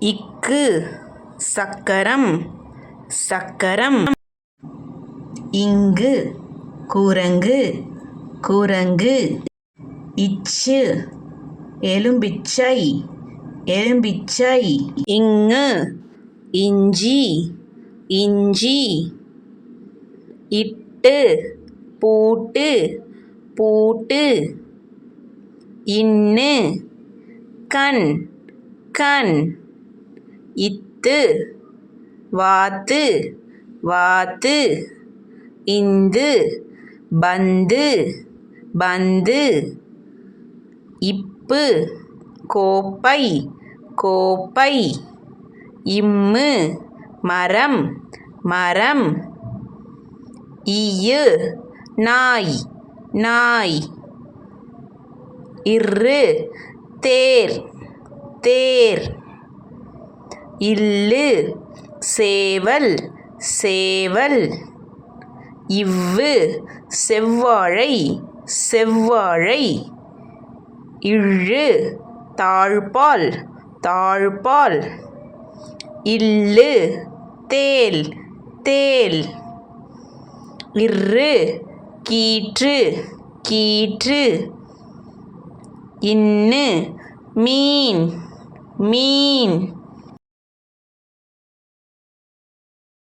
இக்கு சக்கரம் சக்கரம். இங்கு குரங்கு குரங்கு. இச்சு எலும்பிச்சை எலும்பிச்சை. இங்கு இஞ்சி இஞ்சி. இட்டு பூட்டு பூட்டு. இன்னு கண் கண். இத்து வாத்து வாத்து. இந்து பந்து பந்து. இப்பு கோப்பை கோப்பை. இம்மு மரம் மரம். இயு நாய் நாய். இர்ரு தேர் தேர். இல்லு சேவல் சேவல். இவ்வு செவ்வாழை செவ்வாழை. இழு தாழ்ப்பாள் தாழ்ப்பாள். இல்லு தேல் தேல். இர்ரு கீற்று கீற்று. இன்னு மீன் மீன்.